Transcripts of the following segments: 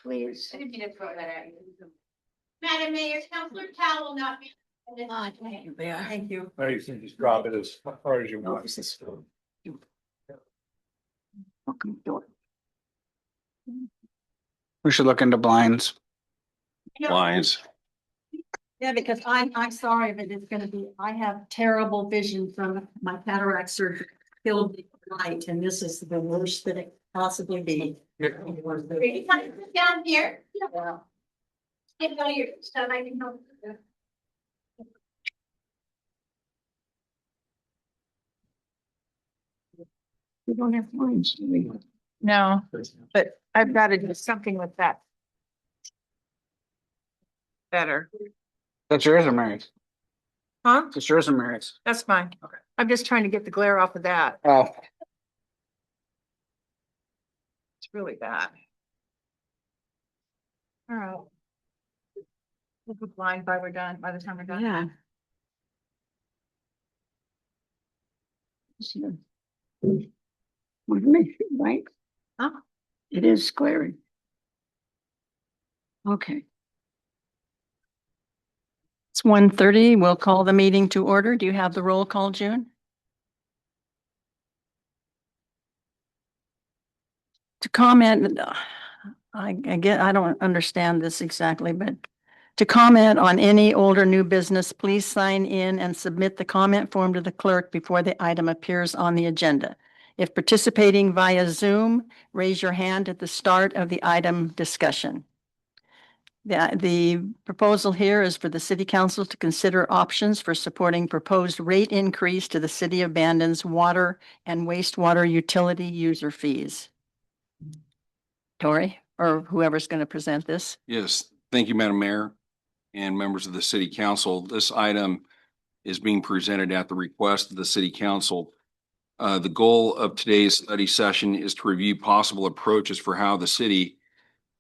Please. I didn't mean to throw that at you. Madam Mayor, Councilor Tal will not be. Thank you, Bear. Thank you. Or you can just drop it as far as you No, want. this is. Welcome door. We should look into blinds. Blinds. Yeah, because I'm sorry, but it's gonna be, I have terrible vision from my cataract surgery. Killed me light, and this is the worst that it could possibly be. You want to sit down here? Yeah. Get all your stuff, I can help. We don't have lines. do we? No, but I've got to do something with that. Better, That's yours or Mary's? huh? It's yours or Mary's? That's fine. Okay. I'm just trying to get the glare off of that. Oh, It's really bad. All right. We'll be blind by the time we're done. Yeah. Sure. Want to make sure, right? Huh? It is glaring. Okay. It's 1:30. We'll call the meeting to order. Do you have the roll call, June? To comment, I get, I don't understand this exactly, but to comment on any old or new business, please sign in and submit the comment form to the clerk before the item appears on the agenda. If participating via Zoom, raise your hand at the start of the item discussion. The proposal here is for the city council to consider options for supporting proposed rate increase to the city of Bandon's water and wastewater utility user fees. Tori, or whoever's going to present this. Yes, thank you, Madam Mayor and members of the City Council. This item is being presented at the request of the City Council. The goal of today's study session is to review possible approaches for how the city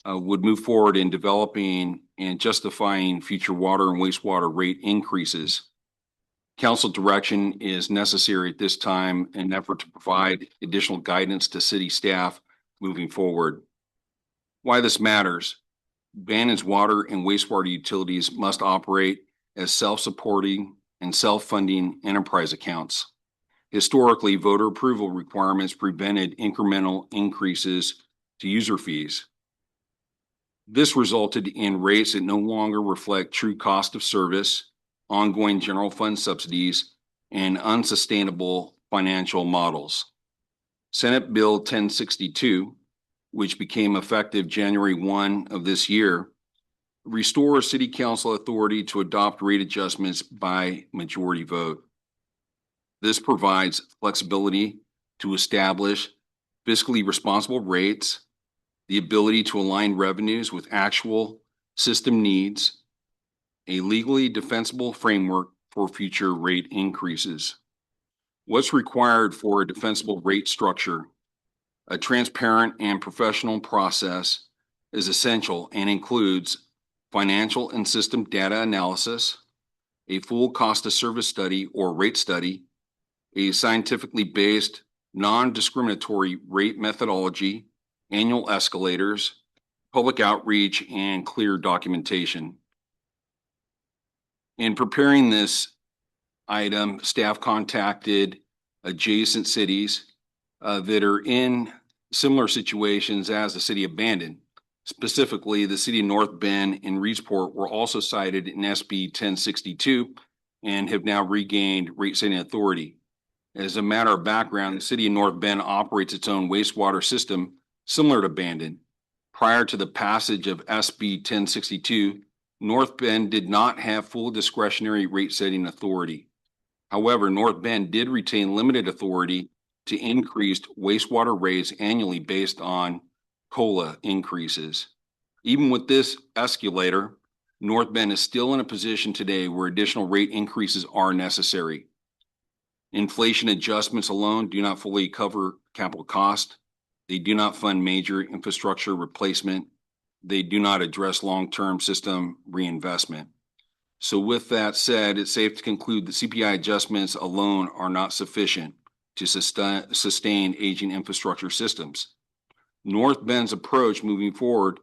would move forward in developing and justifying future water and wastewater rate increases. Council direction is necessary at this time in an effort to provide additional guidance to city staff moving forward. Why this matters: Bandon's water and wastewater utilities must operate as self-supporting and self-funding enterprise accounts. Historically, voter approval requirements prevented incremental increases to user fees. This resulted in rates that no longer reflect true cost of service, ongoing general fund subsidies, and unsustainable financial models. Senate Bill 1062, which became effective January 1 of this year, restores City Council authority to adopt rate adjustments by majority vote. This provides flexibility to establish fiscally responsible rates, the ability to align revenues with actual system needs, a legally defensible framework for future rate increases. What's required for a defensible rate structure? A transparent and professional process is essential and includes financial and system data analysis, a full cost of service study or rate study, a scientifically based, non-discriminatory rate methodology, annual escalators, public outreach, and clear documentation. In preparing this item, staff contacted adjacent cities that are in similar situations as the city of Bandon. Specifically, the city of North Bend and Reedsport were also cited in SB 1062 and have now regained rate setting authority. As a matter of background, the city of North Bend operates its own wastewater system similar to Bandon. Prior to the passage of SB 1062, North Bend did not have full discretionary rate setting authority. However, North Bend did retain limited authority to increase wastewater rates annually based on COLA increases. Even with this escalator, North Bend is still in a position today where additional rate increases are necessary. Inflation adjustments alone do not fully cover capital cost. They do not fund major infrastructure replacement. They do not address long-term system reinvestment. So with that said, it's safe to conclude that CPI adjustments alone are not sufficient to sustain aging infrastructure systems. North Bend's approach moving forward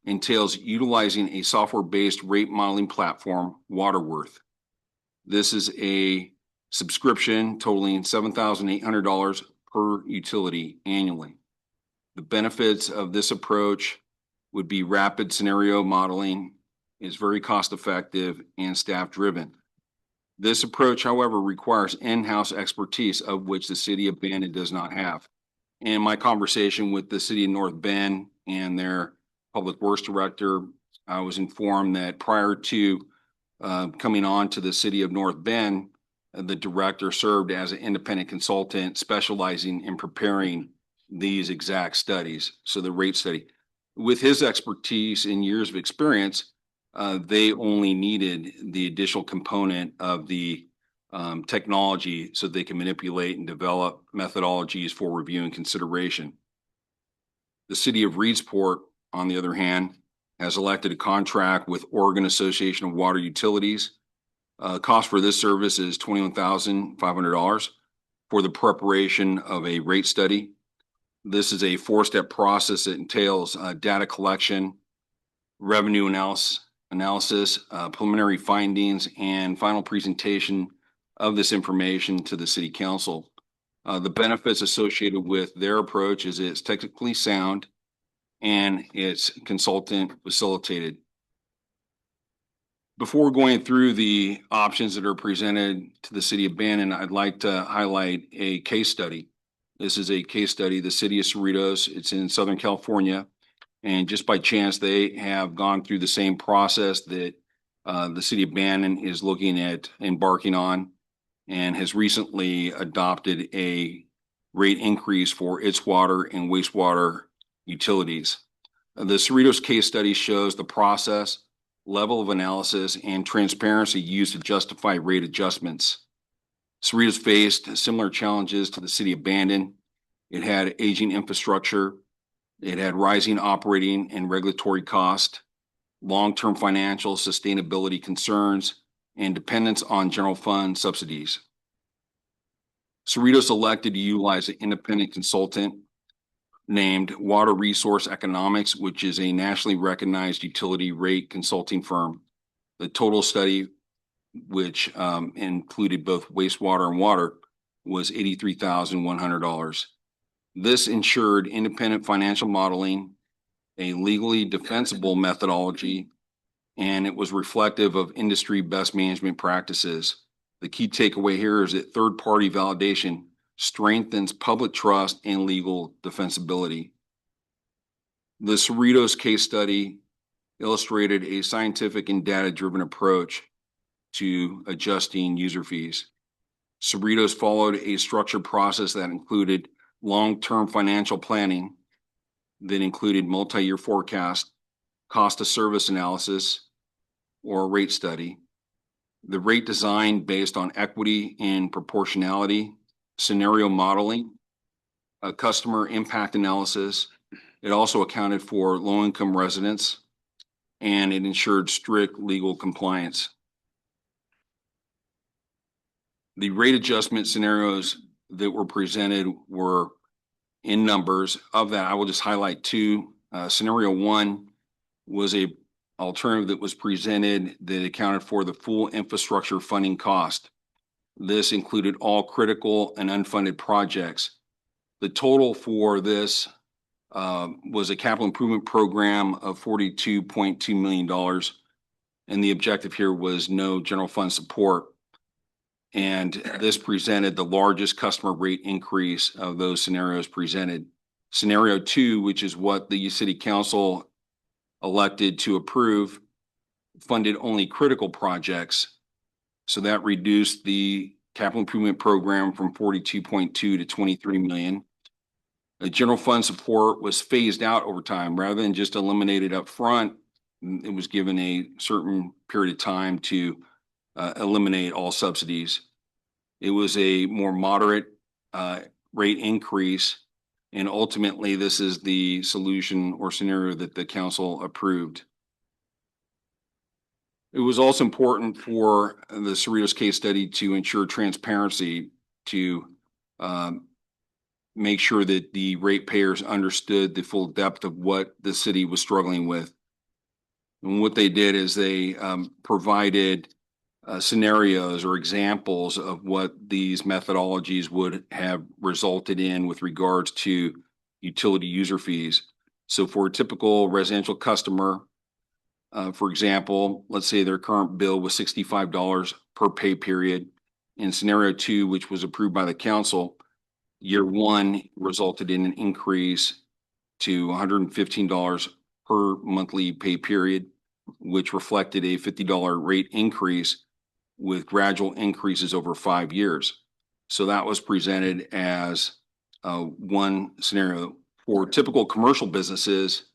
entails utilizing a software-based rate modeling platform, Waterworth. This is a subscription totaling $7,800 per utility annually. The benefits of this approach would be rapid scenario modeling, is very cost-effective and staff-driven. This approach, however, requires in-house expertise of which the city of Bandon does not have. In my conversation with the city of North Bend and their public works director, I was informed that prior to coming on to the city of North Bend, the director served as an independent consultant specializing in preparing these exact studies. So the rate study, with his expertise and years of experience, they only needed the additional component of the technology so they can manipulate and develop methodologies for review and consideration. The city of Reedsport, on the other hand, has elected a contract with Oregon Association of Water Utilities. Cost for this service is $21,500 for the preparation of a rate study. This is a four-step process that entails data collection, revenue analysis, preliminary findings, and final presentation of this information to the city council. The benefits associated with their approach is it's technically sound and it's consultant facilitated. Before going through the options that are presented to the city of Bandon, I'd like to highlight a case study. This is a case study, the city of Cerritos. It's in Southern California. And just by chance, they have gone through the same process that the city of Bandon is looking at embarking on, and has recently adopted a rate increase for its water and wastewater utilities. The Cerritos case study shows the process, level of analysis, and transparency used to justify rate adjustments. Cerritos faced similar challenges to the city of Bandon. It had aging infrastructure. It had rising operating and regulatory cost, long-term financial sustainability concerns, and dependence on general fund subsidies. Cerritos elected to utilize an independent consultant named Water Resource Economics, which is a nationally recognized utility rate consulting firm. The total study, which included both wastewater and water, was $83,100. This ensured independent financial modeling, a legally defensible methodology, and it was reflective of industry best management practices. The key takeaway here is that third-party validation strengthens public trust and legal defensibility. The Cerritos case study illustrated a scientific and data-driven approach to adjusting user fees. Cerritos followed a structured process that included long-term financial planning, that included multi-year forecast, cost of service analysis, or rate study. The rate design based on equity and proportionality, scenario modeling, a customer impact analysis. It also accounted for low-income residents, and it ensured strict legal compliance. The rate adjustment scenarios that were presented were in numbers. Of that, I will just highlight two. Scenario one was a alternative that was presented that accounted for the full infrastructure funding cost. This included all critical and unfunded projects. The total for this was a capital improvement program of $42.2 million. And the objective here was no general fund support. And this presented the largest customer rate increase of those scenarios presented. Scenario two, which is what the city council elected to approve, funded only critical projects. So that reduced the capital improvement program from 42.2 to 23 million. The general fund support was phased out over time rather than just eliminated up front. It was given a certain period of time to eliminate all subsidies. It was a more moderate rate increase, and ultimately this is the solution or scenario that the council approved. It was also important for the Cerritos case study to ensure transparency to make sure that the ratepayers understood the full depth of what the city was struggling with. And what they did is they provided scenarios or examples of what these methodologies would have resulted in with regards to utility user fees. So for a typical residential customer, for example, let's say their current bill was $65 per pay period. In scenario 2, which was approved by the council, year 1 resulted in an increase to $115 per monthly pay period, which reflected a $50 rate increase with gradual increases over 5 years. So that was presented as one scenario. For typical commercial businesses,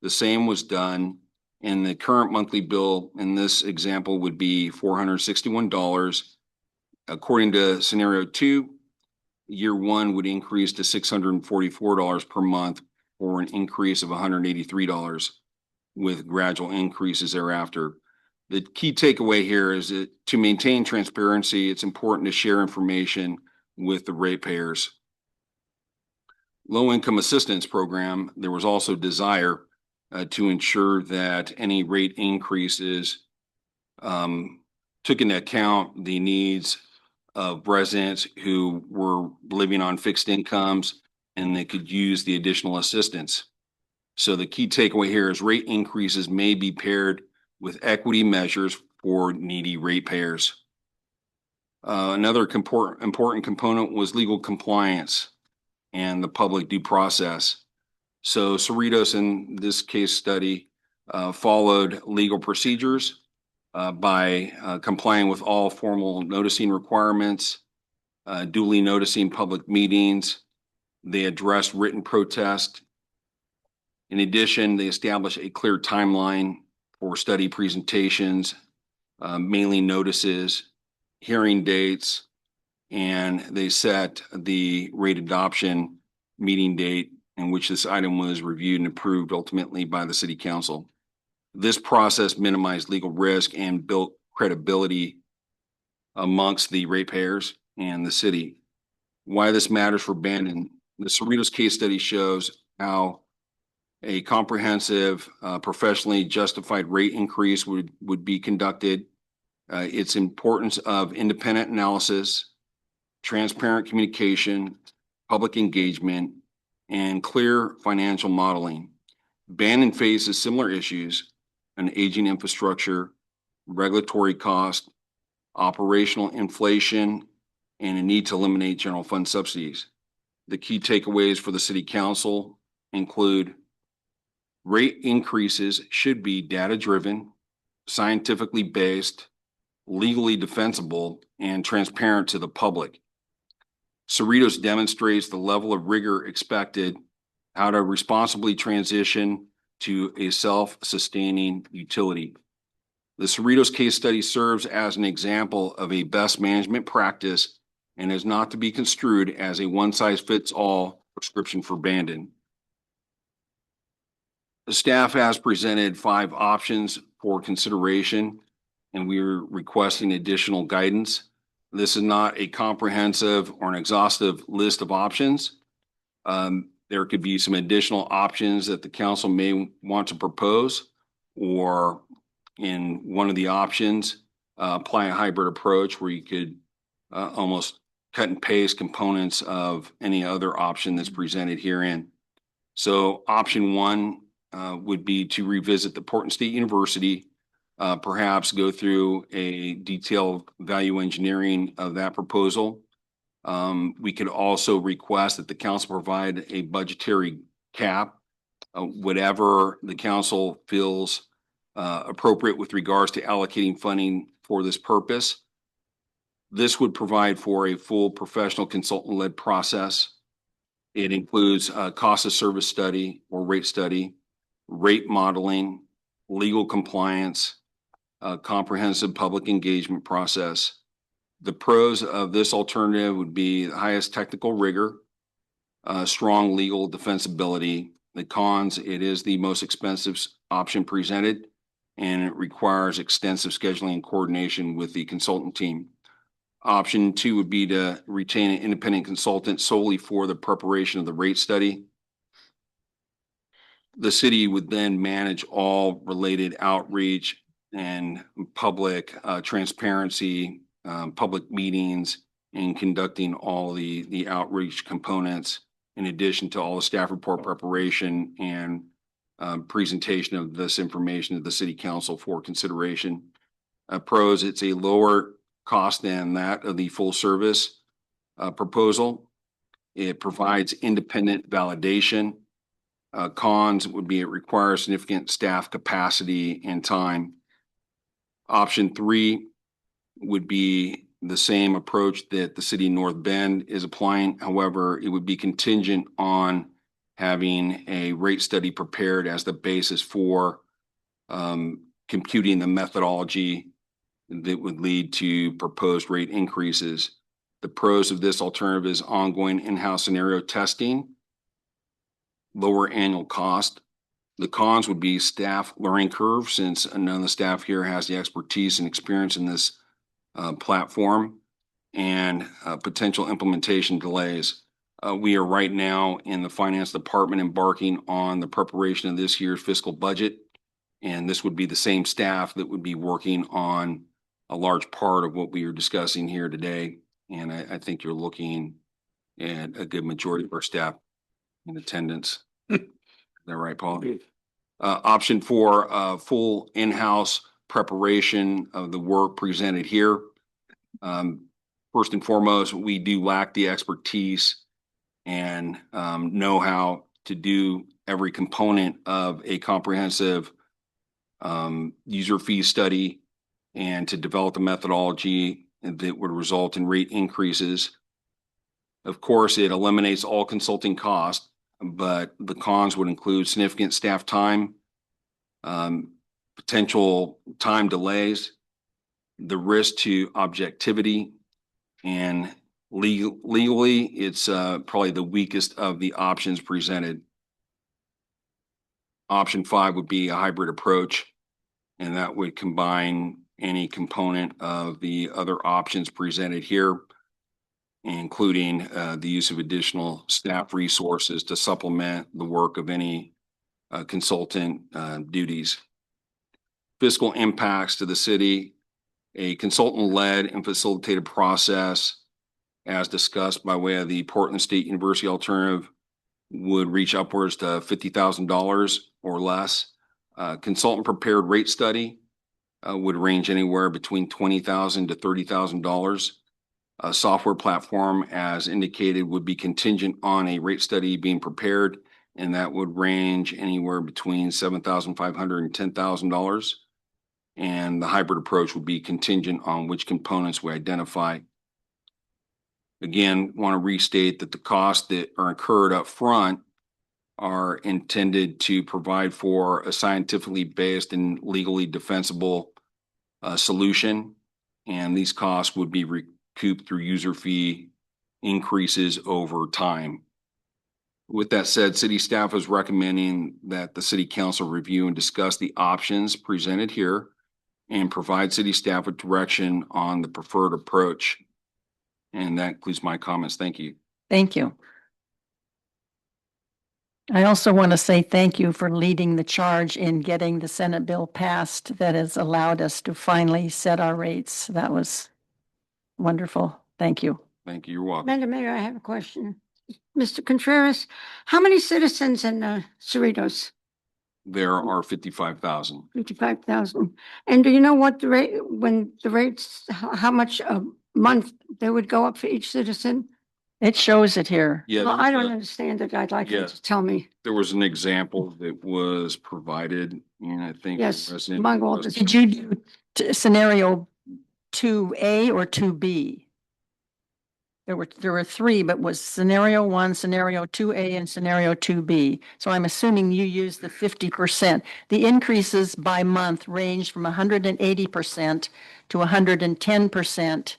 the same was done, and the current monthly bill in this example would be $461. According to scenario 2, year 1 would increase to $644 per month, or an increase of $183 with gradual increases thereafter. The key takeaway here is that to maintain transparency, it's important to share information with the ratepayers. Low-income assistance program, there was also desire to ensure that any rate increases took into account the needs of residents who were living on fixed incomes and they could use the additional assistance. So the key takeaway here is rate increases may be paired with equity measures for needy ratepayers. Another important component was legal compliance and the public due process. So Cerritos in this case study followed legal procedures by complying with all formal noticing requirements, duly noticing public meetings. They addressed written protest. In addition, they established a clear timeline for study presentations, mailing notices, hearing dates, and they set the rate adoption meeting date in which this item was reviewed and approved ultimately by the city council. This process minimized legal risk and built credibility amongst the ratepayers and the city. Why this matters for Bandon, the Cerritos case study shows how a comprehensive, professionally justified rate increase would be conducted. Its importance of independent analysis, transparent communication, public engagement, and clear financial modeling. Bandon faces similar issues: an aging infrastructure, regulatory cost, operational inflation, and a need to eliminate general fund subsidies. The key takeaways for the city council include rate increases should be data-driven, scientifically based, legally defensible, and transparent to the public. Cerritos demonstrates the level of rigor expected, how to responsibly transition to a self-sustaining utility. The Cerritos case study serves as an example of a best management practice and is not to be construed as a one-size-fits-all prescription for Bandon. The staff has presented 5 options for consideration, and we are requesting additional guidance. This is not a comprehensive or an exhaustive list of options. There could be some additional options that the council may want to propose, or in one of the options, apply a hybrid approach where you could almost cut and paste components of any other option that's presented herein. So option 1 would be to revisit the Portland State University, perhaps go through a detailed value engineering of that proposal. We could also request that the council provide a budgetary cap, whatever the council feels appropriate with regards to allocating funding for this purpose. This would provide for a full professional consultant-led process. It includes a cost of service study or rate study, rate modeling, legal compliance, a comprehensive public engagement process. The pros of this alternative would be the highest technical rigor, strong legal defensibility. The cons, it is the most expensive option presented, and it requires extensive scheduling and coordination with the consultant team. Option 2 would be to retain an independent consultant solely for the preparation of the rate study. The city would then manage all related outreach and public transparency, public meetings, and conducting all the outreach components, in addition to all the staff report preparation and presentation of this information to the city council for consideration. Pros, it's a lower cost than that of the full service proposal. It provides independent validation. Cons would be it requires significant staff capacity and time. Option 3 would be the same approach that the city of North Bend is applying. However, it would be contingent on having a rate study prepared as the basis for computing the methodology that would lead to proposed rate increases. The pros of this alternative is ongoing in-house scenario testing, lower annual cost. The cons would be staff learning curve, since none of the staff here has the expertise and experience in this platform, and potential implementation delays. We are right now in the finance department embarking on the preparation of this year's fiscal budget, and this would be the same staff that would be working on a large part of what we are discussing here today. And I think you're looking at a good majority of our staff in attendance. Is that right, Paul? Option 4, full in-house preparation of the work presented here. First and foremost, we do lack the expertise and know-how to do every component of a comprehensive user fee study and to develop a methodology that would result in rate increases. Of course, it eliminates all consulting costs, but the cons would include significant staff time, potential time delays, the risk to objectivity, and legally, it's probably the weakest of the options presented. Option 5 would be a hybrid approach, and that would combine any component of the other options presented here, including the use of additional staff resources to supplement the work of any consultant duties. Fiscal impacts to the city: a consultant-led and facilitated process, as discussed by way of the Portland State University alternative, would reach upwards to $50,000 or less. Consultant-prepared rate study would range anywhere between $20,000 to $30,000. A software platform, as indicated, would be contingent on a rate study being prepared, and that would range anywhere between $7,500 and $10,000. And the hybrid approach would be contingent on which components we identify. Again, want to restate that the costs that are incurred up front are intended to provide for a scientifically based and legally defensible solution, and these costs would be recouped through user fee increases over time. With that said, city staff is recommending that the city council review and discuss the options presented here and provide city staff with direction on the preferred approach. And that concludes my comments. Thank you. Thank you. I also want to say thank you for leading the charge in getting the Senate bill passed that has allowed us to finally set our rates. That was wonderful. Thank you. Thank you. You're welcome. Madam Mayor, I have a question. Mr. Contreras, how many citizens in Cerritos? There are 55,000. 55,000. And do you know what the rate, when the rates, how much a month they would go up for each citizen? It shows it here. Yeah, Well, I there's don't a- understand it. I'd like you Yeah. to tell me. there was an example that was provided, and I think. Yes, the resident among all was- this- Did you do scenario 2A or 2B? There were 3, but was scenario 1, scenario 2A, and scenario 2B. So I'm assuming you used the 50%. The increases by month ranged from 180% to 110%,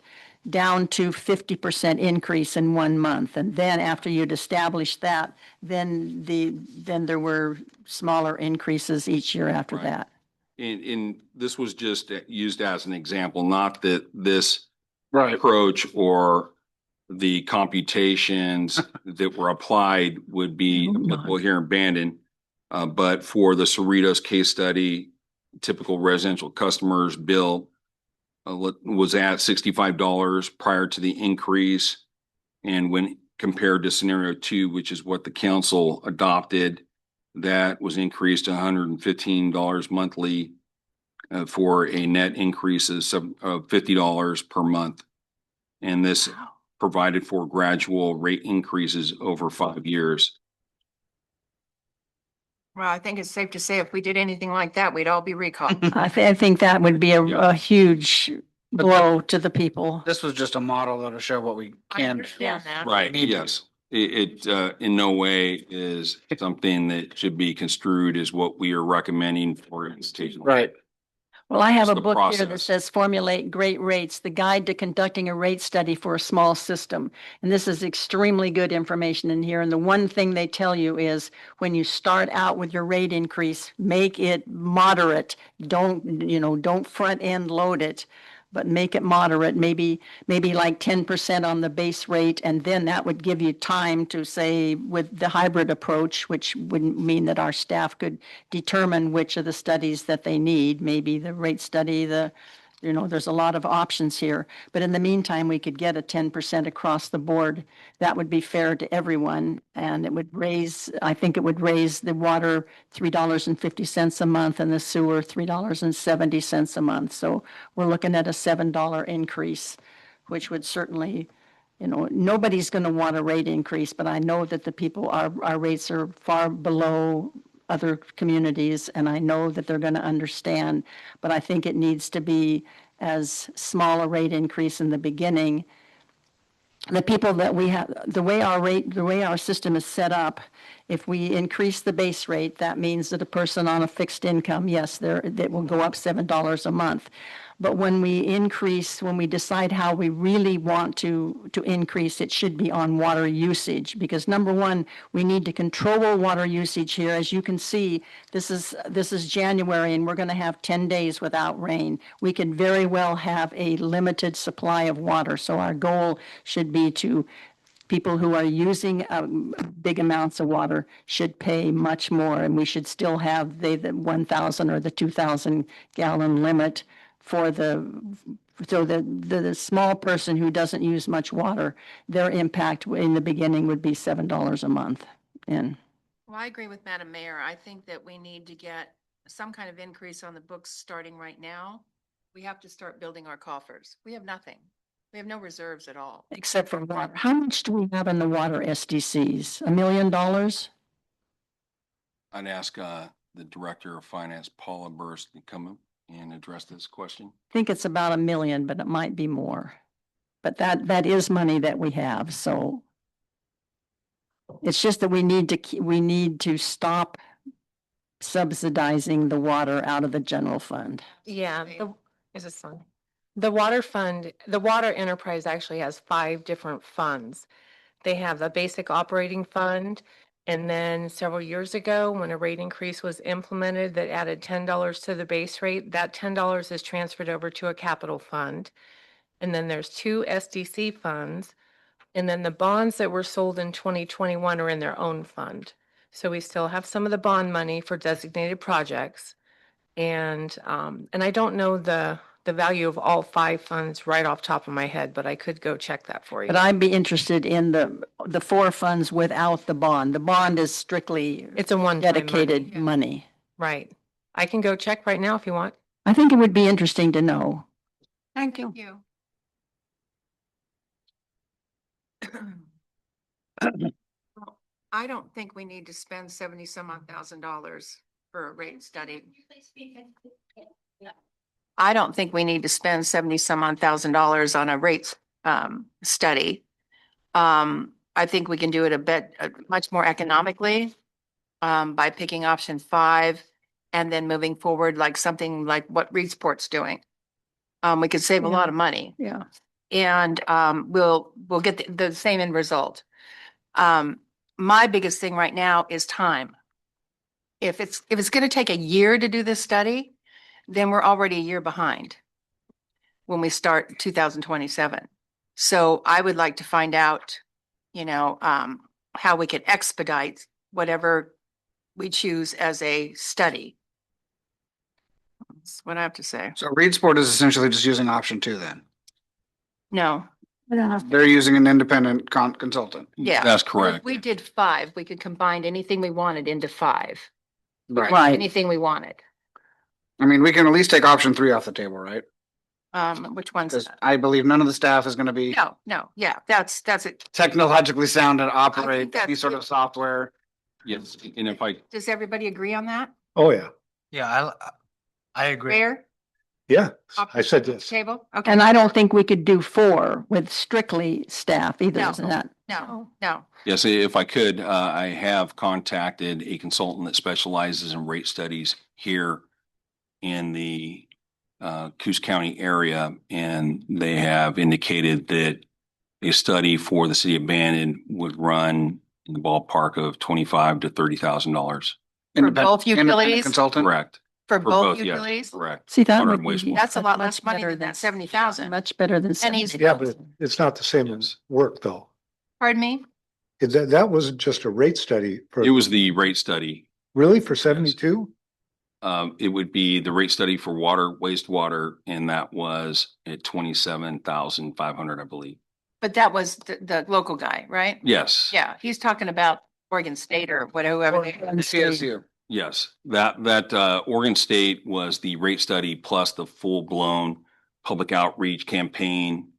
down to 50% increase in 1 month. And then after you'd established that, then there were smaller increases each year after Right. that. And this was just used as an example, not that this Right. approach or the computations that were applied would be Oh, applicable God. here in Bandon. But for the Cerritos case study, typical residential customers bill was at $65 prior to the increase. And when compared to scenario 2, which is what the council adopted, that was increased to $115 monthly for a net increase of $50 per month. And this provided for gradual rate increases over 5 years. Well, I think it's safe to say if we did anything like that, we'd all be recalled. I think that would be Yeah. a huge But blow to the people. This was just a model though to show what we I can do. understand that. Right, Need to yes. It in no way is something that should be construed as what we are recommending for implementation. Right. Well, I have It's a the book here that process. says Formulate Great Rates, the guide to conducting a rate study for a small system. And this is extremely good information in here. And the one thing they tell you is when you start out with your rate increase, make it moderate. Don't front end load it, but make it moderate, maybe like 10% on the base rate. And then that would give you time to say with the hybrid approach, which would mean that our staff could determine which of the studies that they need, maybe the rate study, there's a lot of options here. But in the meantime, we could get a 10% across the board. That would be fair to everyone. And I think it would raise the water $3.50 a month and the sewer $3.70 a month. So we're looking at a $7 increase, which would certainly, nobody's going to want a rate increase, but I know that the people, our rates are far below other communities, and I know that they're going to understand, but I think it needs to be as small a rate increase in the beginning. The people that we have, the way our system is set up, if we increase the base rate, that means that a person on a fixed income, yes, that will go up $7 a month. But when we decide how we really want to increase, it should be on water usage. Because number one, we need to control water usage here. As you can see, this is January and we're going to have 10 days without rain. We could very well have a limited supply of water. So our goal should be to people who are using big amounts of water should pay much more, and we should still have the 1,000 or the 2,000 gallon limit for the small person who doesn't use much water. Their impact in the beginning would be $7 a month. And Well, I agree with Madam Mayor. I think that we need to get some kind of increase on the books starting right now. We have to start building our coffers. We have nothing. We have no reserves at all. except for water, how much do we have in the water SDCs? $1 million? I'd ask the Director of Finance, Paula Burst, to come up and address this question. I think it's about $1 million, but it might be more. But that is money that we have, so it's just that we need to stop subsidizing the water out of the general fund. Yeah, Right. is this one? The water fund, the water enterprise actually has 5 different funds. They have a basic operating fund. And then several years ago, when a rate increase was implemented that added $10 to the base rate, that $10 is transferred over to a capital fund. And then there's 2 SDC funds. And then the bonds that were sold in 2021 are in their own fund. So we still have some of the bond money for designated projects. And I don't know the value of all 5 funds right off top of my head, but I could go check that for you. But I'd be interested in the 4 funds without the bond. The bond is strictly It's a one-time dedicated yeah. money. Right. I can go check right now if you want. I think it would be interesting to know. Thank you. You. Well, I don't think we need to spend 70 some odd $1,000 for a rate study. I don't think we need to spend 70 some odd $1,000 on a rates study. I think we can do it a bit much more economically by picking option 5 and then moving forward like something like what Reedsport's doing. We could save a lot of money. Yeah. And we'll get the same end result. My biggest thing right now is time. If it's going to take a year to do this study, then we're already a year behind. when we start 2027. So I would like to find out, how we can expedite whatever we choose as a study. That's what I have to say. So Reed Sport is essentially just using option 2 then. No, They're using an independent consultant. yeah. That's Or if correct. we did 5, we could combine anything we wanted into 5. Right. Anything we wanted. I mean, we can at least take option 3 off the table, right? Which one's Because that? I believe none of the staff is gonna be No, yeah, that's it. technologically sound and operate any that's sort it. of software. Yes, and if I, Does everybody agree on that? Oh, yeah. Yeah, I agree. Fair? Yeah, I said yes. Table? Okay. And I don't think we could do 4 with strictly staff either, No. isn't that? No. yes, if I could, I have contacted a consultant that specializes in rate studies here in the Coos County area, and they have indicated that a study for the city of Bandon would run in the ballpark of $25,000 to $30,000. For both Independent utilities? Consultant. Correct. For both yes, utilities? correct. See, that Water would and be. wastewater. That's a lot less much money better than that 70,000. Much better than And he's- 70,000. Yeah, but it's not the same as work though. Pardon me? That wasn't just a rate study for. It was the rate study. Really for 72? It would be the rate study for water, wastewater, and that was at 27,500, I believe. But that was the local guy, right? Yes. Yeah, he's talking about Oregon State or whatever. CSU. Yes, that Oregon State was the rate study plus the full-blown public outreach campaign.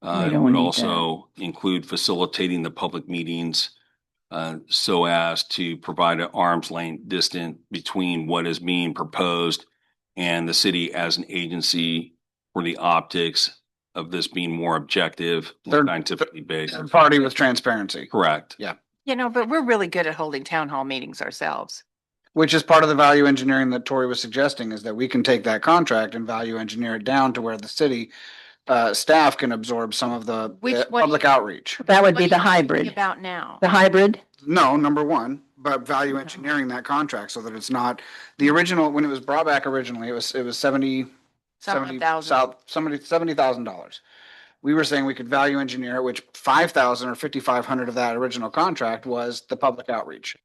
We It don't would need also include facilitating the public meetings so as to provide an arm's length distance between what is being proposed and the city as an agency for the optics of this being more objective, Third- scientifically based. Third party with transparency, Correct. But we're really good at holding town hall meetings ourselves. which is part of the value engineering that Tori was suggesting, is that we can take that contract and value engineer it down to where the city staff can absorb some of the Which one- public outreach. That would What be are the you thinking hybrid. about now? The hybrid? No, number one, but value engineering that contract so that it's not the original, when it was brought back originally, it was 70 $70,000. $70,000. We were saying we could value engineer it, which 5,000 or 5,500 of that original contract was the public outreach.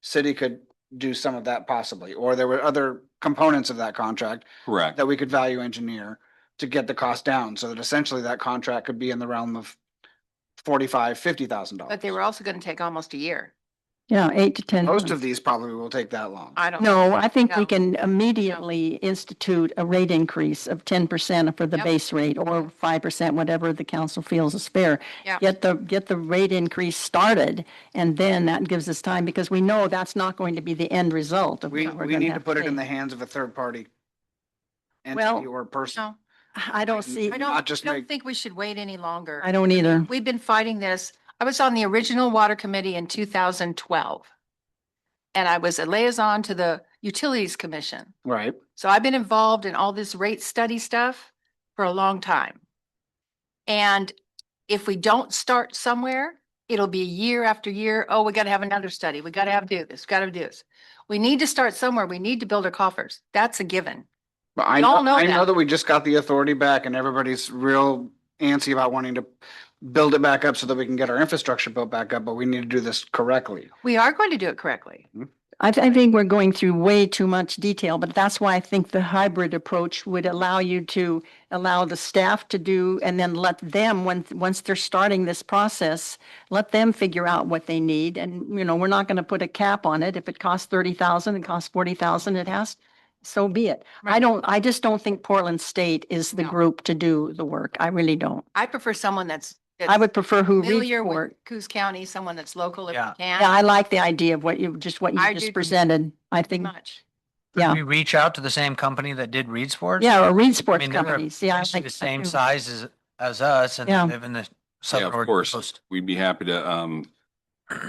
City could do some of that possibly, or there were other components of that contract Correct. that we could value engineer to get the cost down, so that essentially that contract could be in the realm of $45,000-$50,000. But they were also going to take almost a year. Yeah, 8 to 10. Most months. of these probably will take that long. I don't. No, I think we No. can immediately institute a rate increase of 10% for the Yep. base rate or 5%, whatever the council feels is fair. Yeah. Get the rate increase started, and then that gives us time, because we know that's not going to be the end result of We what we're need gonna to have put it in pay. the hands of a third party Well, entity or person. No, I don't see, I Not just don't make- think we should wait any longer. I don't either. We've been fighting this. I was on the original water committee in 2012. And I was a liaison to the Utilities Commission. Right. So I've been involved in all this rate study stuff for a long time. And if we don't start somewhere, it'll be year after year. Oh, we got to have another study. We got to do this, got to do this. We need to start somewhere. We need to build our coffers. That's a given. But I We all know I know that. that we just got the authority back and everybody's real antsy about wanting to build it back up so that we can get our infrastructure built back up, but we need to do this correctly. We are going to do it correctly. I think we're going through way too much detail, but that's why I think the hybrid approach would allow you to allow the staff to do, and then let them, once they're starting this process, let them figure out what they need. And, we're not going to put a cap on it. If it costs 30,000, it costs 40,000, it has, so be it. Right. I just don't think Portland State is the No. group to do the work. I really don't. I prefer someone that's I would prefer who familiar with report. Coos County, someone that's local if Yeah. we can. Yeah, I like the idea of what you I do just too. presented. I Pretty think, much. yeah. We reach out to the same company that did Reed Sports? Yeah, or Reed I Sports mean, they're companies. Yeah, I basically like the same that too. size as us and Yeah. live in the Yeah, southern of Oregon course. coast. We'd be happy to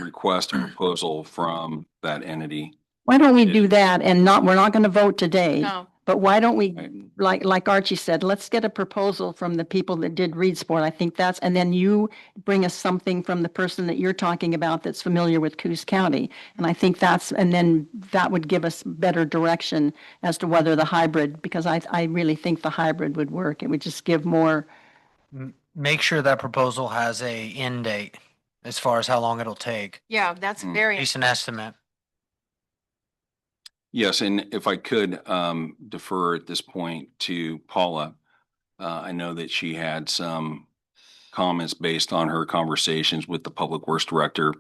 request a proposal from that entity. Why don't we do that and we're not going to vote today. No, But why don't we, Right. like Archie said, let's get a proposal from the people that did Reed Sport. I think that's, and then you bring us something from the person that you're talking about that's familiar with Coos County. And I think that's, and then that would give us better direction as to whether the hybrid, because I really think the hybrid would work. It would just give more. Make sure that proposal has a end date as far as how long it'll take. Yeah, that's Mm. very, At least an estimate. Yes, and if I could defer at this point to Paula. I know that she had some comments based on her conversations with the Public Works Director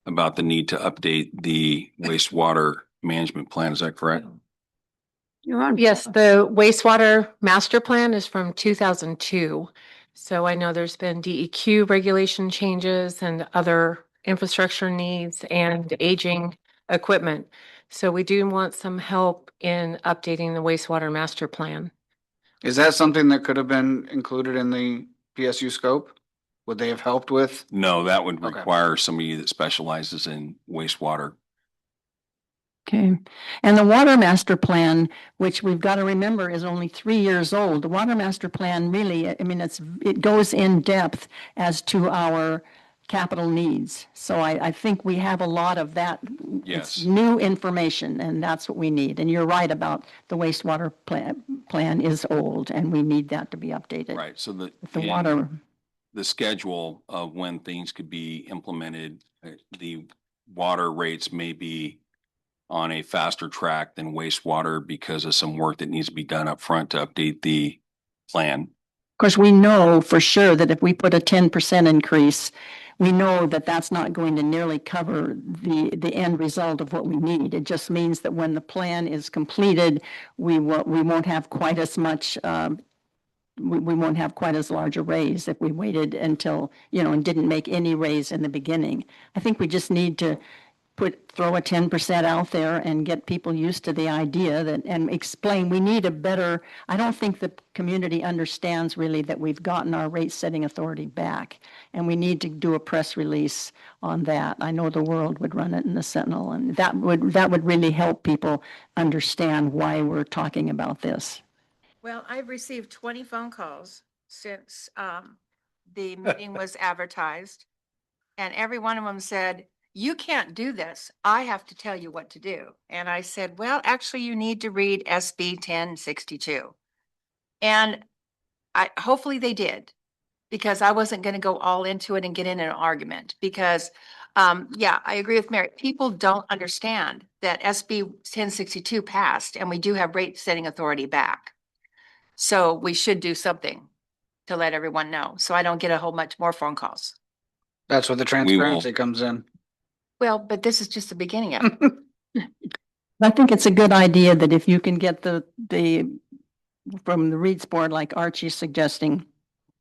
about the need to update the wastewater management plan. Is that correct? You're on. Yes, the wastewater master plan is from 2002. So I know there's been DEQ regulation changes and other infrastructure needs and aging equipment. So we do want some help in updating the wastewater master plan. Is that something that could have been included in the PSU scope? Would they have helped with? No, that would Okay. require somebody that specializes in wastewater. Okay. And the water master plan, which we've got to remember is only 3 years old. The water master plan really, I mean, it goes in depth as to our capital needs. So I think we have a lot of that. It's Yes. new information, and that's what we need. And you're right about the wastewater plan is old, and we need that to be updated. Right, so the. The and water, The schedule of when things could be implemented, the water rates may be on a faster track than wastewater because of some work that needs to be done up front to update the plan. of course, we know for sure that if we put a 10% increase, we know that that's not going to nearly cover the end result of what we need. It just means that when the plan is completed, we won't have quite as much, we won't have quite as large a raise if we waited until, and didn't make any raise in the beginning. I think we just need to throw a 10% out there and get people used to the idea that, and explain, we need a better, I don't think the community understands really that we've gotten our rate setting authority back. And we need to do a press release on that. I know the World would run it in the Sentinel, and that would really help people understand why we're talking about this. well, I've received 20 phone calls since the meeting was advertised. And every one of them said, you can't do this. I have to tell you what to do. And I said, well, actually, you need to read SB 1062. And hopefully they did, because I wasn't going to go all into it and get in an argument because, yeah, I agree with Mary. People don't understand that SB 1062 passed and we do have rate setting authority back. So we should do something to let everyone know. So I don't get a whole much more phone calls. That's where the transparency comes in. Well, but this is just the beginning of it. I think it's a good idea that if you can get the from the Reed's board, like Archie's suggesting,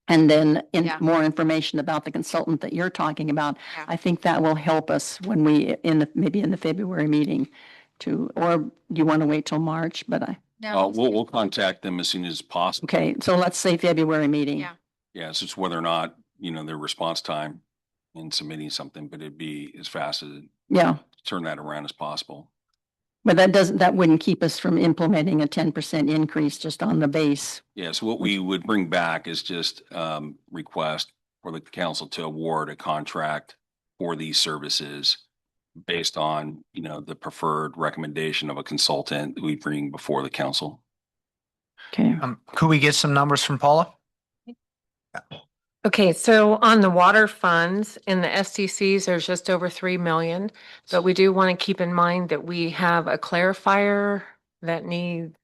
and then Yeah. more information about the consultant that you're talking about, Yeah. I think that will help us when maybe in the February meeting or do you want to wait till March? But No, We'll contact them as soon as possible. okay, so let's say February meeting. Yeah. Yeah, it's just whether or not, their response time in submitting something, but it'd be as fast as Yeah, turn that around as possible. but that wouldn't keep us from implementing a 10% increase just on the base. Yeah, so what we would bring back is just request for the council to award a contract for these services based on, the preferred recommendation of a consultant that we bring before the council. Okay. Could we get some numbers from Paula? Okay, so on the water funds in the SDCs, there's just over 3 million. But we do want to keep in mind that we have a clarifier that needs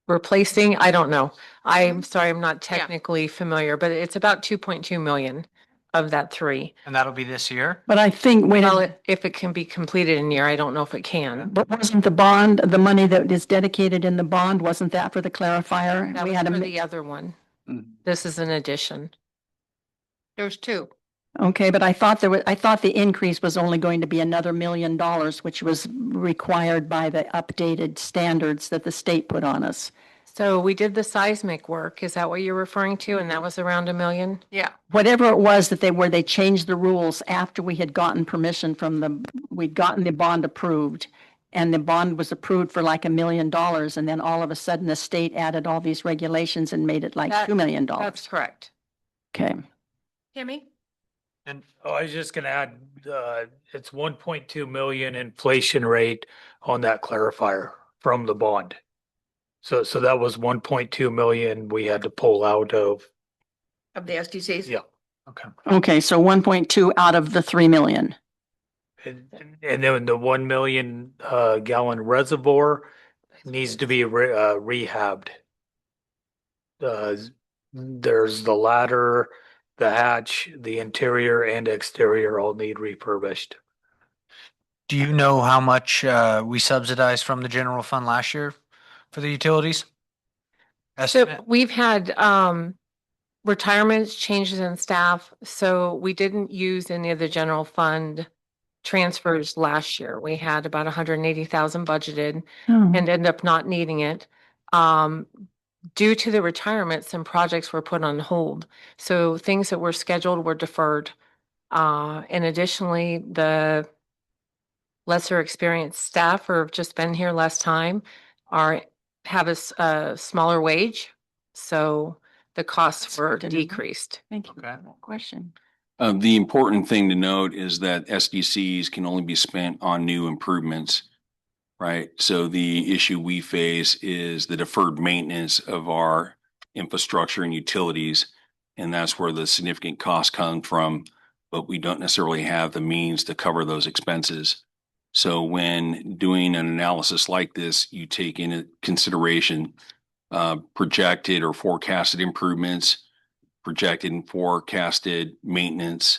replacing. I don't know. I'm sorry, I'm not technically familiar, but it's about 2.2 million of that 3. And that'll be this year? But I think, Well, if it can be completed in a year, I don't know if it can. but wasn't the bond, the money that is dedicated in the bond, wasn't that for the clarifier? That We was had for a, the other one. Mhm. This is an addition. there's 2. okay, but I thought the increase was only going to be another $1 million, which was required by the updated standards that the state put on us. So we did the seismic work. Is that what you're referring to? And that was around $1 million? Yeah. Whatever it was that they changed the rules after we had gotten permission we'd gotten the bond approved. and the bond was approved for like $1 million, and then all of a sudden the state added all these regulations and made it like That- $2 million. That's correct. Okay. Timmy? And I was just gonna add, it's 1.2 million inflation rate on that clarifier from the bond. So that was 1.2 million we had to pull out of, Of the SDCs? yeah, okay. Okay, so 1.2 out of the 3 million. And then the 1 million gallon reservoir needs to be rehabbed. There's the ladder, the hatch, the interior and exterior all need refurbished. Do you know how much we subsidized from the general fund last year for the utilities? So Estimate? we've had retirements, changes in staff, so we didn't use any of the general fund transfers last year. We had about 180,000 budgeted Oh. and ended up not needing it. Due to the retirement, some projects were put on hold. So things that were scheduled were deferred. And additionally, the lesser experienced staff or have just been here less time have a smaller wage. So the costs were good to know. decreased. Thank you for Okay. that question. The important thing to note is that SDCs can only be spent on new improvements, right? So the issue we face is the deferred maintenance of our infrastructure and utilities. And that's where the significant costs come from, but we don't necessarily have the means to cover those expenses. So when doing an analysis like this, you take into consideration projected or forecasted improvements, projected and forecasted maintenance,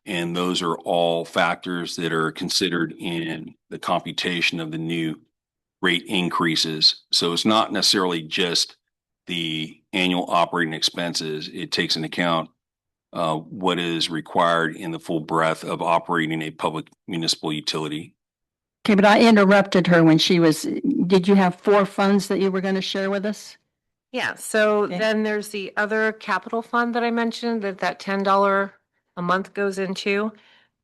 and those are all factors that are considered in the computation of the new rate increases. So it's not necessarily just the annual operating expenses. It takes into account what is required in the full breadth of operating a public municipal utility. Okay, but I interrupted her when did you have 4 funds that you were going to share with us? Yeah, so Okay. then there's the other capital fund that I mentioned that $10 a month goes into.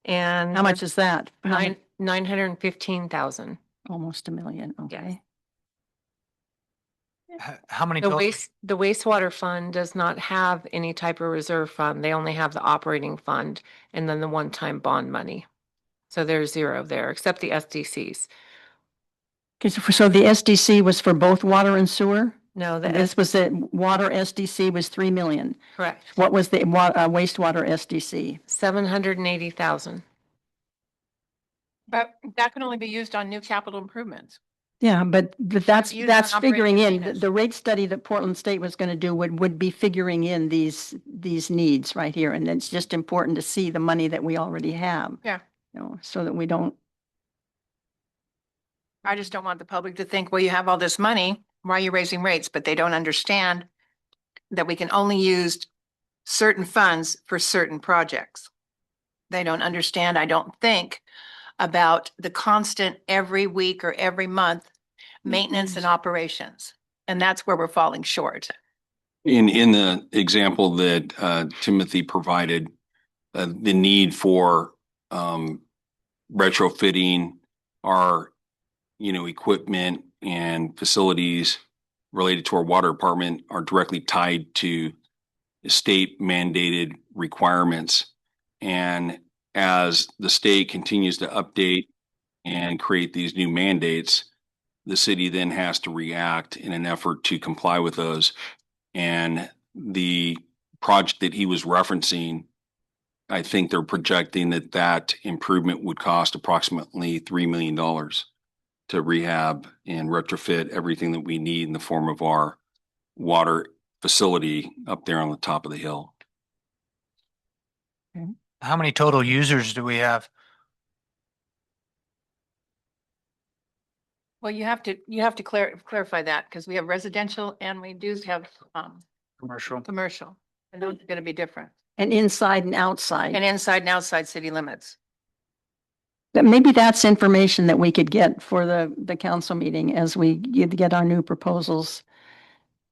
And How much is that? $915,000. Almost $1 million, okay. How many The total? the wastewater fund does not have any type of reserve fund. They only have the operating fund and then the one-time bond money. So there's 0 there, except the SDCs. Okay, so the SDC was for both water and sewer? No, This was the water SDC was 3 million. correct. What was the wastewater SDC? 780,000. But that can only be used on new capital improvements. Yeah, but that's Used that's on operating figuring and in, maintenance. the rate study that Portland State was going to do would be figuring in these needs right here. And it's just important to see the money that we already have. Yeah. You know, so that we don't, I just don't want the public to think, well, you have all this money, why are you raising rates? But they don't understand that we can only use certain funds for certain projects. They don't understand, I don't think, about the constant every week or every month maintenance and operations. And that's where we're falling short. In the example that Timothy provided, the need for retrofitting our, equipment and facilities related to our water department are directly tied to state mandated requirements. And as the state continues to update and create these new mandates, the city then has to react in an effort to comply with those. And the project that he was referencing, I think they're projecting that improvement would cost approximately $3 million to rehab and retrofit everything that we need in the form of our water facility up there on the top of the hill. How many total users do we have? Well, you have to clarify that because we have residential and we do have Commercial. commercial. And those are going to be different. and inside and outside. And inside and outside city limits. That maybe that's information that we could get for the council meeting as we get our new proposals.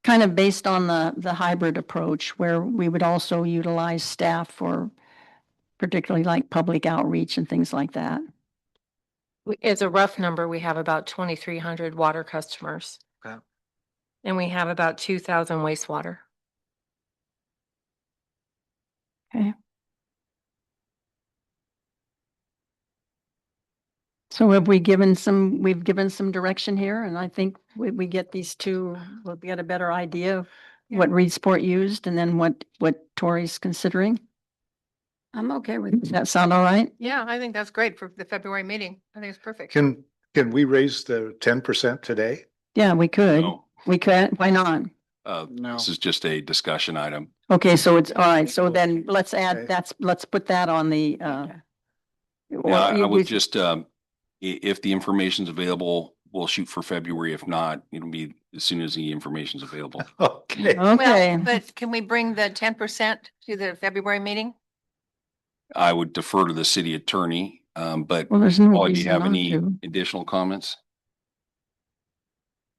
Kind of based on the hybrid approach where we would also utilize staff for particularly like public outreach and things like that. As a rough number, we have about 2,300 water customers. Okay. And we have about 2,000 wastewater. Okay. So have we've given some direction here, and I think we get these two, we'll get a better idea of what Reedsport used and then what Tori's considering. I'm okay with Does that sound all right? Yeah, I think that's great for the February meeting. I think it's perfect. Can we raise the 10% today? Yeah, we could. No. We could. Why not? No. This is just a discussion item. Okay, so it's all right. So then let's add, Okay. let's put that on the, Yeah, well, I you- would just, if the information's available, we'll shoot for February. If not, it'll be as soon as the information's available. Okay. Okay, Well, but can we bring the 10% to the February meeting? I would defer to the city attorney, but well, there's no Paul, do you reason have not any to. additional comments?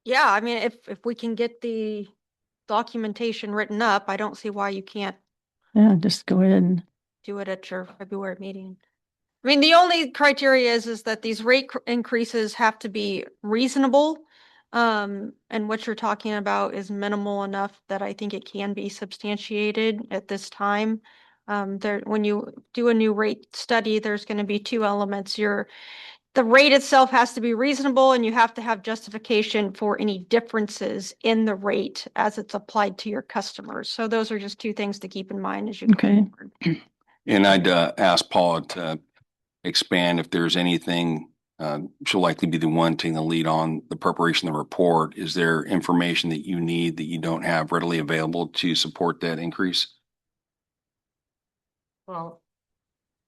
Yeah, I mean, if we can get the documentation written up, I don't see why you can't Yeah, just go ahead and, do it at your February meeting. I mean, the only criteria is that these rate increases have to be reasonable. And what you're talking about is minimal enough that I think it can be substantiated at this time. When you do a new rate study, there's going to be two elements. The rate itself has to be reasonable, and you have to have justification for any differences in the rate as it's applied to your customers. So those are just two things to keep in mind as you go Okay. forward. And I'd ask Paula to expand if there's anything, she'll likely be the one taking the lead on the preparation of the report. Is there information that you need that you don't have readily available to support that increase? Well,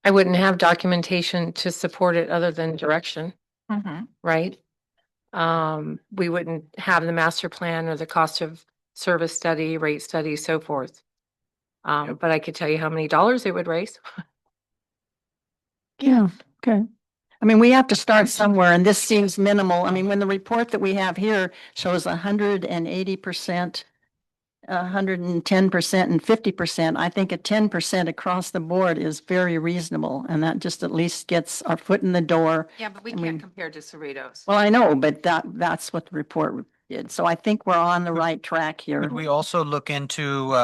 I wouldn't have documentation to support it other than direction, right? We wouldn't have the master plan or the cost of service study, rate study, so forth. But I could tell you how many dollars it would raise. yeah, okay. I mean, we have to start somewhere, and this seems minimal. I mean, when the report that we have here shows 180%, 110% and 50%, I think a 10% across the board is very reasonable, and that just at least gets our foot in the door. Yeah, but we I can't mean- compare to Cerritos. Well, I know, but that's what the report did. So I think we're on the right track here. Could we also look into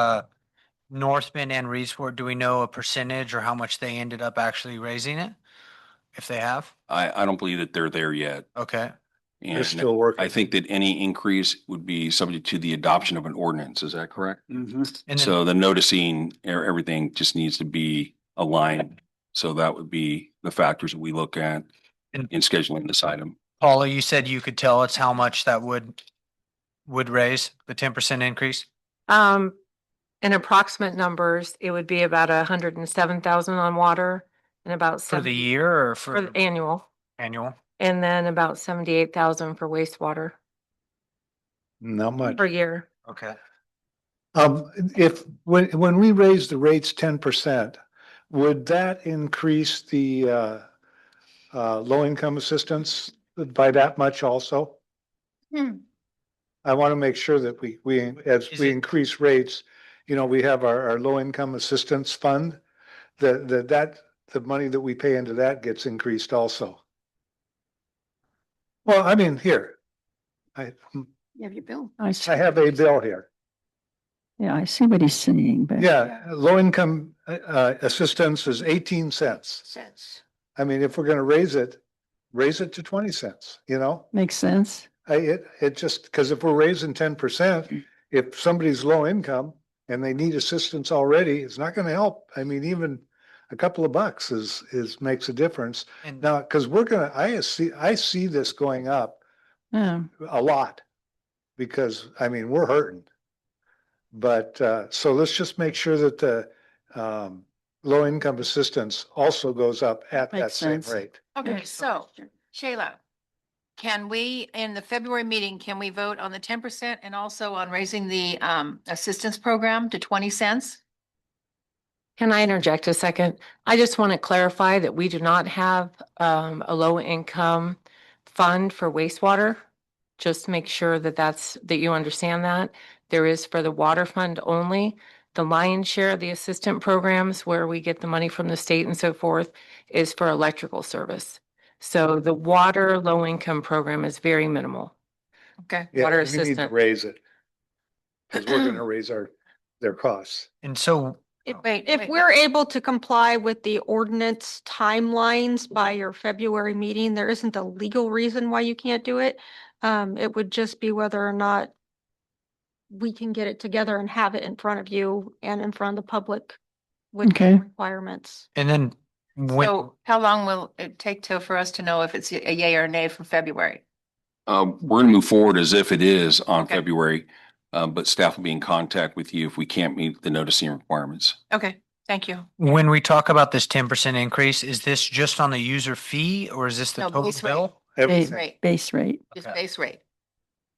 North Bend and Reedsport? Do we know a percentage or how much they ended up actually raising it? If they have? I don't believe that they're there yet. Okay. They're And still working. I think that any increase would be subject to the adoption of an ordinance. Is that correct? Mhm. And then, So the noticing, everything just needs to be aligned. So that would be the factors that we look at And- in scheduling this item. Paula, you said you could tell us how much that would raise the 10% increase? In approximate numbers, it would be about 107,000 on water and about For the 70 year or for for the annual, annual? and then about 78,000 for wastewater Not much. per year. Okay. When we raise the rates 10%, would that increase the low-income assistance by that much also? I want to make sure that as Is we it- increase rates, we have our low-income assistance fund, the money that we pay into that gets increased also. Well, I mean, here, I You have your bill. I see, I have a bill here. yeah, I see what he's saying, but. Yeah, low-income assistance is 18 cents. Cents. I mean, if we're gonna raise it to 20 cents, Makes sense. it just, because if we're raising 10%, if somebody's low income and they need assistance already, it's not gonna help. I mean, even a couple of bucks makes a difference. And Now, because I see this going up Yeah, a lot, because, I mean, we're hurting. But, so let's just make sure that the, low income assistance also goes up at that Makes same sense. rate. Okay, so Shayla, can we, in the February meeting, can we vote on the 10% and also on raising the assistance program to 20 cents? Can I interject a second? I just want to clarify that we do not have a low income fund for wastewater. Just make sure that you understand that. There is for the water fund only. The lion's share of the assistant programs where we get the money from the state and so forth is for electrical service. So the water low-income program is very minimal. Okay. Yeah, Water we need to assistant. raise it. Because we're gonna raise their costs. And so, If we're able to comply with the ordinance timelines by your February meeting, there isn't a legal reason why you can't do it. It would just be whether or not we can get it together and have it in front of you and in front of the public with Okay. requirements. and then when, So how long will it take for us to know if it's a yay or a nay from February? We're gonna move forward as if it is on Okay. February, but staff will be in contact with you if we can't meet the noticing requirements. Okay, thank you. when we talk about this 10% increase, is this just on the user fee or is this the No, total base rate. bill? Everything. Rate, Base rate. just Okay. base rate.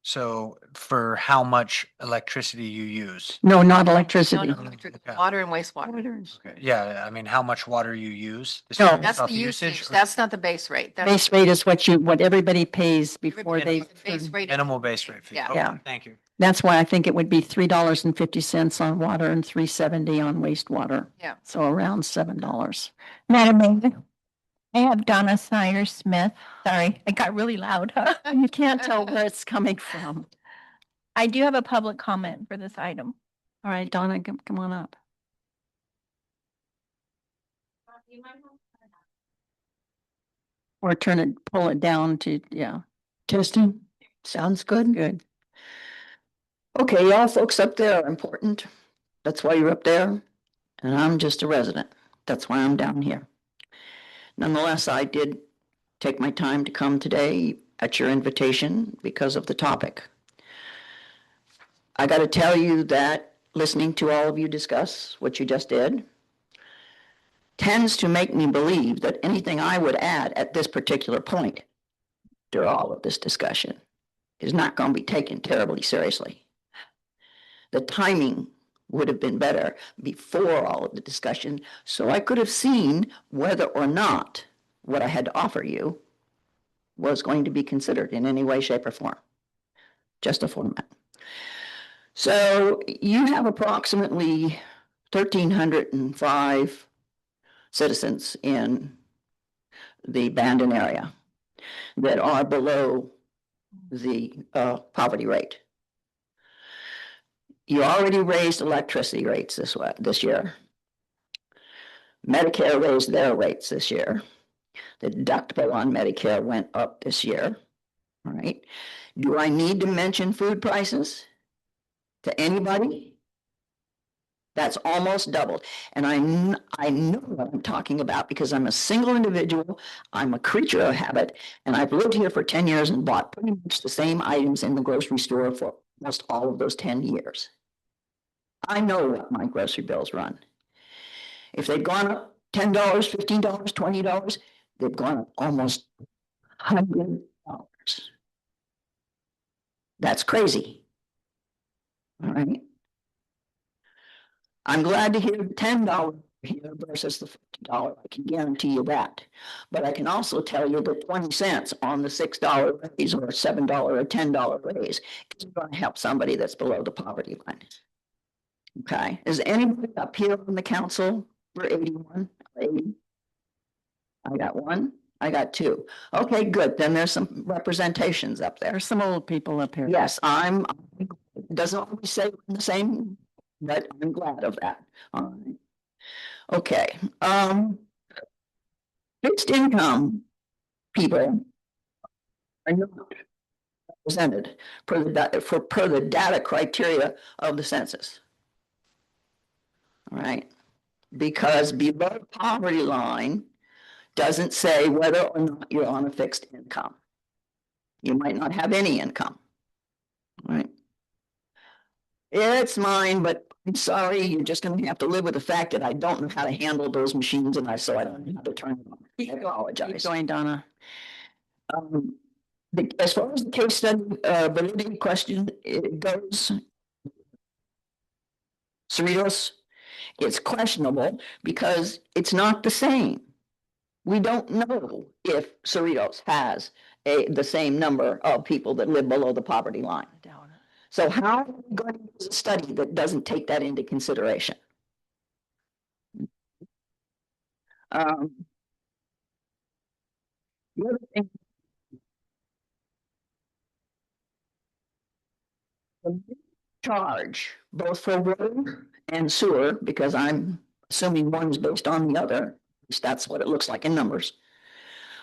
So for how much electricity you use? No, not No, electricity. no, electric, Okay. water and wastewater. Okay, yeah, I mean, how much water you use? This No. is That's off the usage. or That's not the base rate. That's Base rate is what everybody pays before everybody- they, Base rate. is- Minimal base rate fee. Yeah. Okay, Yeah. Thank you. that's why I think it would be $3.50 on water and $3.70 on wastewater. Yeah. So around $7. Madam Mayor, I have Donna Snyder Smith. Sorry, I got really loud, huh? You can't tell where it's coming from. I do have a public comment for this item. All right, Donna, come on up. Or pull it down to, yeah. Testing, sounds good. Good. Okay, y'all folks up there are important. That's why you're up there. And I'm just a resident. That's why I'm down here. Nonetheless, I did take my time to come today at your invitation because of the topic. I got to tell you that listening to all of you discuss what you just did tends to make me believe that anything I would add at this particular point to all of this discussion is not going to be taken terribly seriously. The timing would have been better before all of the discussion, so I could have seen whether or not what I had to offer you was going to be considered in any way, shape, or form. Just a format. So you have approximately 1,305 citizens in the Bandon area that are below the poverty rate. You already raised electricity rates this year. Medicare raised their rates this year. The deductible on Medicare went up this year. All right. Do I need to mention food prices to anybody? That's almost doubled. And I know what I'm talking about because I'm a single individual. I'm a creature of habit. And I've lived here for 10 years and bought pretty much the same items in the grocery store for almost all of those 10 years. I know what my grocery bills run. If they've gone up $10, $15, $20, they've gone up almost $100. That's crazy. All right. I'm glad to hear the $10 here versus the $50. I can guarantee you that. But I can also tell you that 20 cents on the $6 raise or $7 or $10 raise is going to help somebody that's below the poverty line. Okay. Is anybody up here on the council for 81 or 80? I got one. I got two. Okay, good. Then there's some representations up there. There's some old people up here. Yes, doesn't always say the same, but I'm glad of that. All right. Okay, fixed income people are not represented per the data criteria of the census. All right, because below poverty line doesn't say whether or not you're on a fixed income. You might not have any income. All right. It's mine, but I'm sorry, you're just gonna have to live with the fact that I don't know how to handle those machines and so I don't know how to turn them on. I Keep apologize. going, Donna. As far as the case study, validity question, it goes. Cerritos, it's questionable because it's not the same. We don't know if Cerritos has the same number of people that live below the poverty line. So how are we going to use a study that doesn't take that into consideration? The other thing. The charge both for water and sewer, because I'm assuming one's based on the other, at least that's what it looks like in numbers.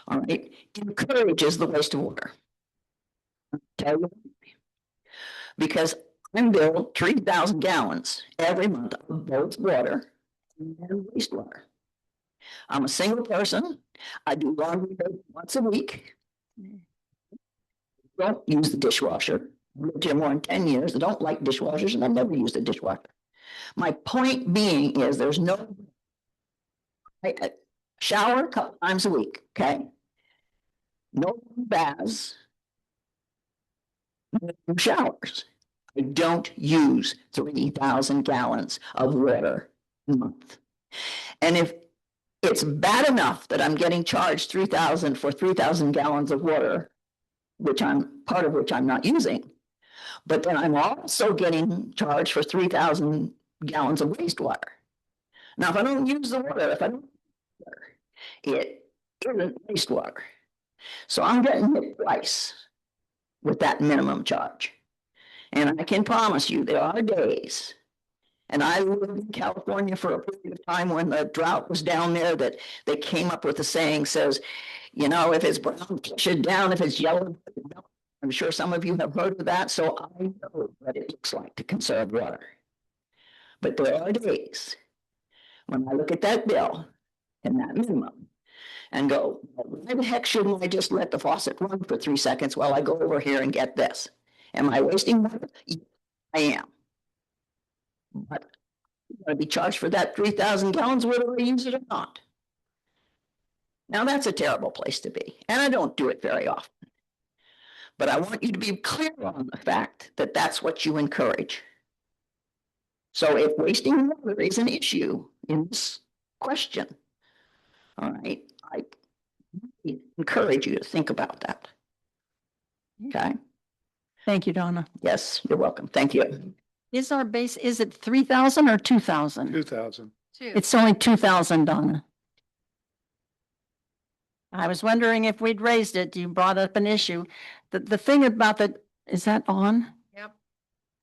All right, encourages the waste of water. Tell you, because I'm billed 3,000 gallons every month of both water and wastewater. I'm a single person. I do laundry once a week. Don't use the dishwasher. I've lived here more than 10 years. I don't like dishwashers and I've never used a dishwasher. My point being is there's no I shower a couple times a week, okay? No baths. No showers. I don't use 3,000 gallons of water a month. And if it's bad enough that I'm getting charged 3,000 for 3,000 gallons of water, which I'm part of which I'm not using, but then I'm also getting charged for 3,000 gallons of wastewater. Now, if I don't use the water, if I don't, it isn't wastewater. So I'm getting hit twice with that minimum charge. And I can promise you, there are days, and I lived in California for a period of time when the drought was down there, that they came up with a saying says, you know, if it's brown, flush it down. If it's yellow, I'm sure some of you have heard of that. So I know what it looks like to conserve water. But there are days when I look at that bill and that minimum and go, why the heck shouldn't I just let the faucet run for 3 seconds while I go over here and get this? Am I wasting water? I am. But I'm going to be charged for that 3,000 gallons, whether I use it or not. Now that's a terrible place to be, and I don't do it very often. But I want you to be clear on the fact that that's what you encourage. So if wasting water is an issue in this question, all right, I encourage you to think about that. Okay? Thank you, Donna. Yes, you're welcome. Thank you. Is our base, is it 3,000 or 2,000? 2,000. It's only 2,000, Donna. I was wondering if we'd raised it. You brought up an issue. The thing about is that on? Yep.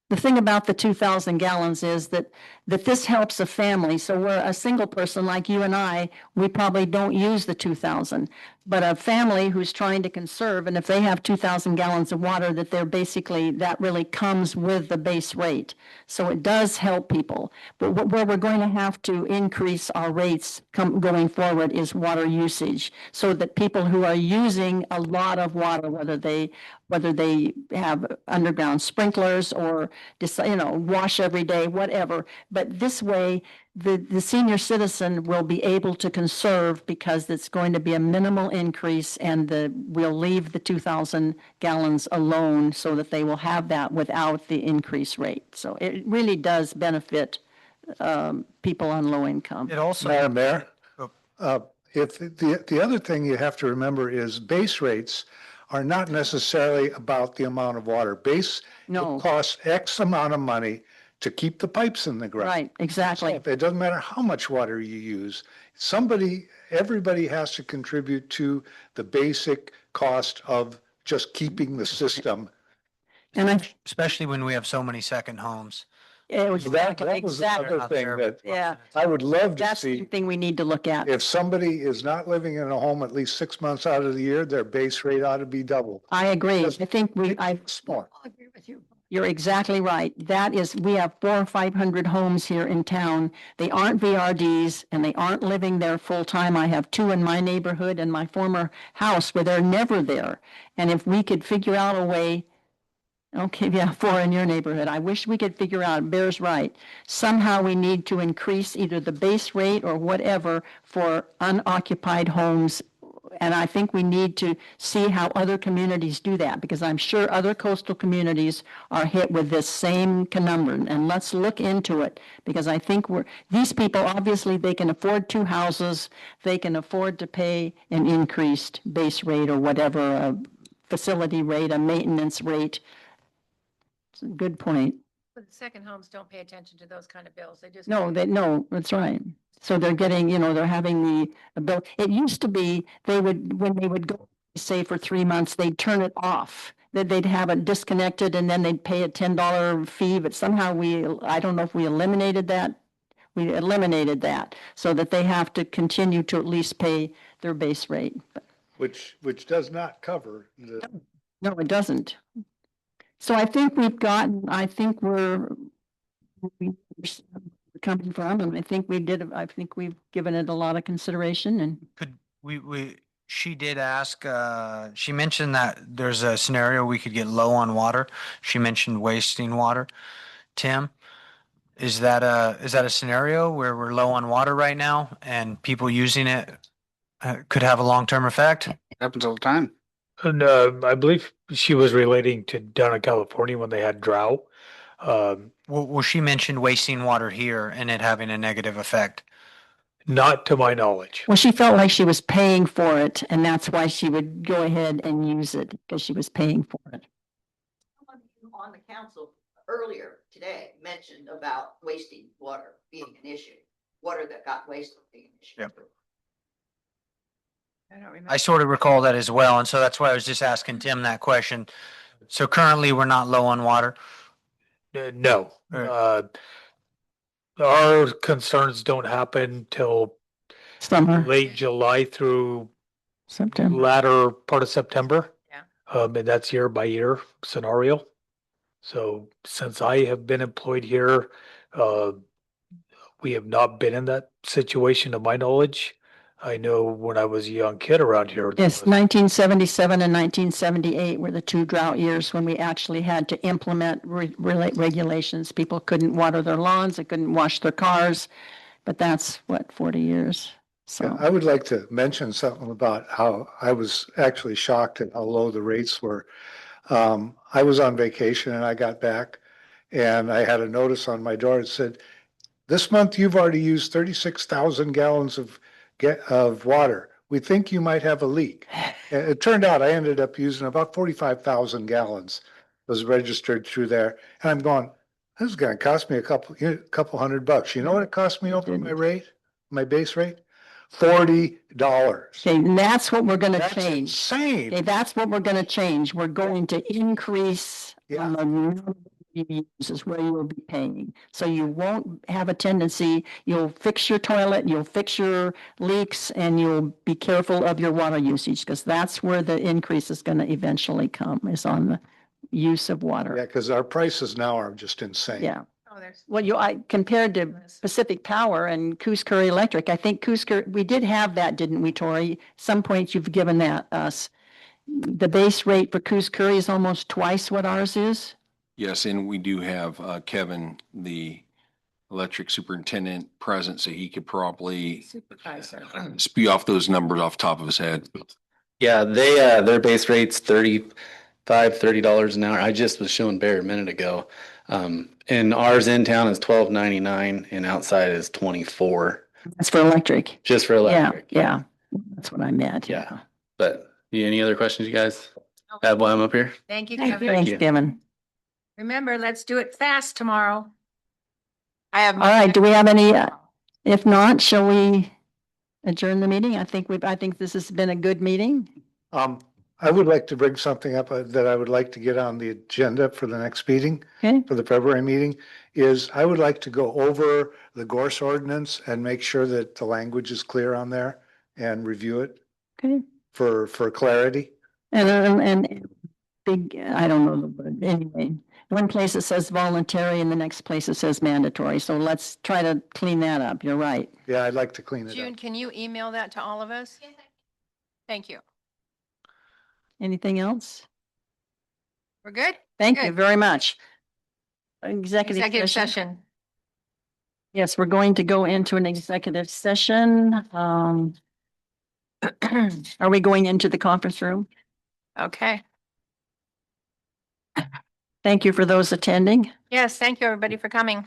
The thing about the 2,000 gallons is that this helps a family. So we're a single person like you and I, we probably don't use the 2,000. But a family who's trying to conserve, and if they have 2,000 gallons of water, that they're basically, that really comes with the base rate. So it does help people. But where we're going to have to increase our rates going forward is water usage, so that people who are using a lot of water, whether they have underground sprinklers or wash every day, whatever. But this way, the senior citizen will be able to conserve, because it's going to be a minimal increase, and we'll leave the 2,000 gallons alone so that they will have that without the increased rate. So it really does benefit people on low income. It also. Mayor, Oh. if the other thing you have to remember is base rates are not necessarily about the amount of water. No. It costs X amount of money to keep the pipes in the ground. Right, exactly. So it doesn't matter how much water you use. Everybody has to contribute to the basic cost of just keeping the system. And Especially when we have so many second homes. it was That was the exactly. other thing that Yeah. I would love to That's the see. thing we need to look at. If somebody is not living in a home at least 6 months out of the year, their base rate ought to be double. I agree. Just- I think Smart. I'll agree with you. you're exactly right. We have 400 or 500 homes here in town. They aren't VRDs and they aren't living there full time. I have 2 in my neighborhood and my former house where they're never there. And if we could figure out a way, okay, yeah, 4 in your neighborhood. I wish we could figure out, Bear's right. Somehow we need to increase either the base rate or whatever for unoccupied homes. And I think we need to see how other communities do that, because I'm sure other coastal communities are hit with this same conundrum. And let's look into it, because I think these people, obviously, they can afford 2 houses. They can afford to pay an increased base rate or whatever, a facility rate, a maintenance rate. It's a good point. But the second homes don't pay attention to those kind of bills. They just. No, that's right. So they're getting, they're having the bill. It used to be when they would go say for 3 months, they'd turn it off. That they'd have it disconnected and then they'd pay a $10 fee, but somehow I don't know if we eliminated that. We eliminated that so that they have to continue to at least pay their base rate. Which does not cover No, it doesn't. So I think I think we're coming from, and I think we've given it a lot of consideration and. Could she did ask, she mentioned that there's a scenario we could get low on water. She mentioned wasting water. Tim, is that a scenario where we're low on water right now and people using it could have a long-term effect? Happens all the time. And I believe she was relating to down in California when they had drought. Well, she mentioned wasting water here and it having a negative effect. Not to my knowledge. Well, she felt like she was paying for it, and that's why she would go ahead and use it, because she was paying for it. Someone on the council earlier today mentioned about wasting water being an issue, water that got wasted being an issue. Yep. I don't remember. I sort of recall that as well, and so that's why I was just asking Tim that question. So currently, we're not low on water? No. Our concerns don't happen till Summer, late July through September. latter part of September. Yeah. And that's year by year scenario. So since I have been employed here, we have not been in that situation to my knowledge. I know when I was a young kid around here. there Yes, was- 1977 and 1978 were the 2 drought years when we actually had to implement regulations. People couldn't water their lawns, they couldn't wash their cars, but that's 40 years. So, I would like to mention something about how I was actually shocked at how low the rates were. I was on vacation and I got back and I had a notice on my door that said, "This month you've already used 36,000 gallons of water. We think you might have a leak." And it turned out I ended up using about 45,000 gallons was registered through there. And I'm going, this is going to cost me a couple $100. You know what it cost me over my base rate? $40. okay, and that's what we're gonna That's change. insane. Okay, that's what we're gonna change. We're going to increase Yeah. on the number of uses where you will be paying. So you won't have a tendency, you'll fix your toilet, you'll fix your leaks, and you'll be careful of your water usage, because that's where the increase is gonna eventually come, is on the use of Yeah, water. because our prices now are just insane. Yeah. Oh, there's. Well, compared to Pacific Power and Coos Curry Electric, I think we did have that, didn't we, Tori? Some points you've given that us. The base rate for Coos Curry is almost twice what ours is. Yes, and we do have Kevin, the electric superintendent, present, so he could probably Supervisor. spew off those numbers off the top of his head. Yeah, their base rate's $30 an hour. I just was showing Barry a minute ago. And ours in town is $12.99 and outside is 24, That's for electric. just for Yeah, electric. yeah. That's what I meant. Yeah. But any other questions you guys have while I'm up here? Thank you, Thank you. Kevin. Thanks, Kevin. Remember, let's do it fast tomorrow. I have. All right, do we have any, if not, shall we adjourn the meeting? I think this has been a good meeting. I would like to bring something up that I would like to get on the agenda for the next meeting, Okay, for the February meeting, is I would like to go over the Gorse ordinance and make sure that the language is clear on there and review it okay. for clarity. And big, I don't know the word, anyway. One place it says voluntary and the next place it says mandatory. So let's try to clean that up. You're right. Yeah, I'd like to clean it June, up. can you email that to all of us? Thank you. Anything else? We're good? Thank you Good. very much. Executive Executive session. session. Yes, we're going to go into an executive session. Are we going into the conference room? Okay. Thank you for those attending. Yes, thank you, everybody, for coming.